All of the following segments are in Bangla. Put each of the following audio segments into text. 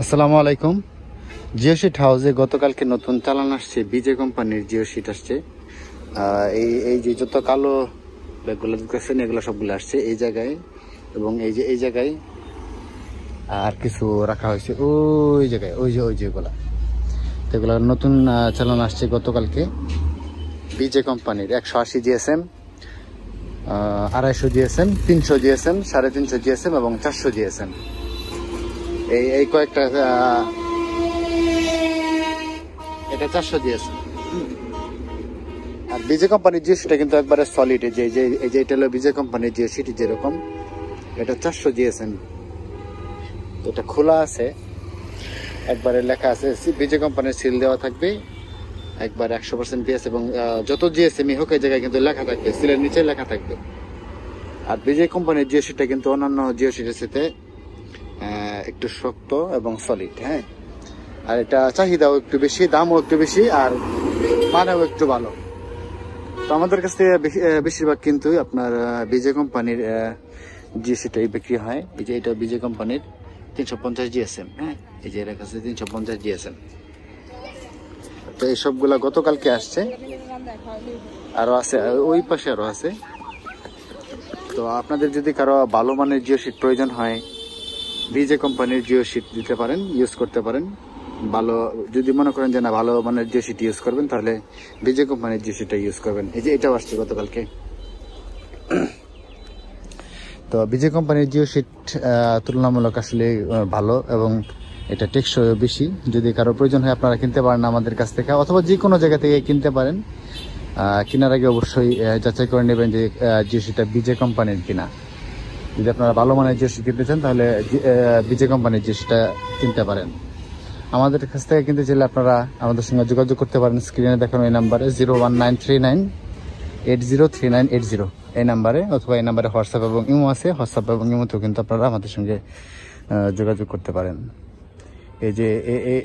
আসসালামু আলাইকুম। জিও শিট হাউসে গতকালকে নতুন চালান আসছে, বিজে কোম্পানির জিও শিট আসছে। এই যে যত কালো ব্যাগগুলো দেখতেছেন এগুলো সবগুলো আসছে এই জায়গায়, এবং এই জায়গায় আর কিছু রাখা হয়েছে ওই জায়গায়, ওই যেগুলা, তো এগুলো নতুন চালান আসছে গতকালকে বিজে কোম্পানির 180 জিএসএম, 250 জিএসএম, 300 জিএসএম, 350 জিএসএম এবং 400 জিএসএম। এই কয়েকটা, এটা 400 জিএসএম। আর বিজে কোম্পানির জিও শিটটা কিন্তু একবারে সলিড। এই যে এটা হলো বিজে কোম্পানির জিও শিট, যেরকম এটা 400 জিএসএম, এটা খোলা আছে, একবারে লেখা আছে বিজে কোম্পানির সিল দেওয়া থাকবে, একবার 100% পিএস, এবং যত জিএসএমই হোক এই জায়গায় কিন্তু লেখা থাকবে, সিলের নিচে লেখা থাকবে। আর বিজে কোম্পানির জিও শিটটা কিন্তু অন্যান্য জিও শিটের সাথে একটু শক্ত এবং সলিড। হ্যাঁ, আর এটা চাহিদাও একটু বেশি, দামও একটু বেশি, আর মানেও একটু ভালো। তো আমাদের কাছ থেকে বেশিরভাগ কিন্তু আপনার বিজে কোম্পানির জিও শিটটাই বিক্রি হয়। এই যে এটা বিজে কোম্পানির 350 জিএসএম। হ্যাঁ, এই যে এর কাছে 350 জিএসএম। তো এই সবগুলা গতকালকে আসছে, আরো আছে ওই পাশে, আরো আছে। তো আপনাদের যদি কারো ভালো মানের জিও শিট প্রয়োজন হয়, বিজে কোম্পানির জিও শিট দিতে পারেন, ইউজ করতে পারেন। ভালো যদি মনে করেন যে না ভালো মানের জিও শিট ইউজ করবেন, তাহলে বিজে কোম্পানির জিও শিটটা ইউজ করবেন। এই যে এটাও আসছে গতকালকে। তো বিজে কোম্পানির জিও শিট তুলনামূলক আসলে ভালো, এবং এটা টেকসই বেশি। যদি কারো প্রয়োজন হয় আপনারা কিনতে পারেন আমাদের কাছ থেকে, অথবা যে কোনো জায়গা থেকে কিনতে পারেন। কেনার আগে অবশ্যই যাচাই করে নেবেন যে জিও শিটটা বিজে কোম্পানির কিনা। যদি আপনারা ভালো মানের জিও শিট কিনতে চান, তাহলে বিজে কোম্পানির জিও শিটটা কিনতে পারেন। আমাদের কাছ থেকে কিনতে চাইলে আপনারা আমাদের সঙ্গে যোগাযোগ করতে পারেন স্ক্রিনে দেখানো এই নাম্বারে 01939803980 এই নাম্বারে, অথবা এই নাম্বারে হোয়াটসঅ্যাপ এবং ইমো আছে। হোয়াটসঅ্যাপ এবং ইমোতেও কিন্তু আপনারা আমাদের সঙ্গে যোগাযোগ করতে পারেন। এই যে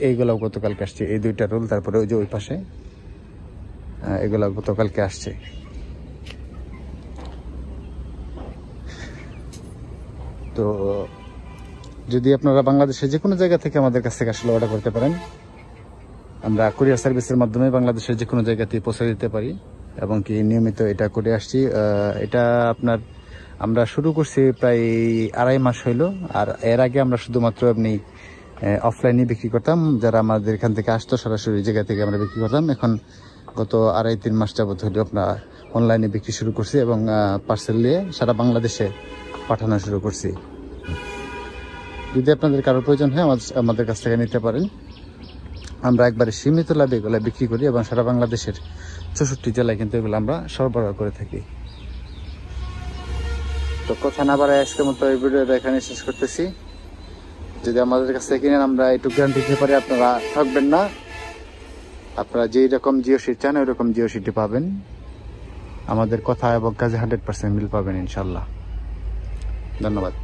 এইগুলো গতকালকে আসছে, এই দুইটা রোল, তারপরে ওই যে ওই পাশে এগুলো গতকালকে আসছে। তো যদি আপনারা বাংলাদেশের যে কোনো জায়গা থেকে আমাদের কাছ থেকে আসলে অর্ডার করতে পারেন, আমরা কুরিয়ার সার্ভিসের মাধ্যমে বাংলাদেশের যে কোনো জায়গাতে পৌঁছে দিতে পারি, এবং কি নিয়মিত এটা করে আসছি। এটা আপনার আমরা শুরু করছি প্রায় 2.5 মাস হইলো। আর এর আগে আমরা শুধুমাত্র এমনি অফলাইনে বিক্রি করতাম, যারা আমাদের এখান থেকে আসতো সরাসরি জায়গা থেকে আমরা বিক্রি করতাম। এখন গত 2.5-3 মাস যাবত হইলো আমরা অনলাইনে বিক্রি শুরু করছি, এবং পার্সেল দিয়ে সারা বাংলাদেশে পাঠানো শুরু করছি। যদি আপনাদের কারোর প্রয়োজন হয় আমাদের কাছ থেকে নিতে পারেন। আমরা একবারে সীমিত লাভে এগুলো বিক্রি করি, এবং সারা বাংলাদেশের 64 জেলায় কিন্তু এগুলো আমরা সরবরাহ করে থাকি। তো কথা না বাড়ায় আজকের মতো এই ভিডিওটা এখানে শেষ করতেছি। যদি আমাদের কাছ থেকে কিনেন, আমরা একটু গ্যারান্টি দিতে পারি আপনারা ঠকবেন না। আপনারা যেই রকম জিও শিট চান ওই রকম জিও শিটই পাবেন। আমাদের কথা এবং কাজে 100% মিল পাবেন ইনশাল্লাহ। ধন্যবাদ।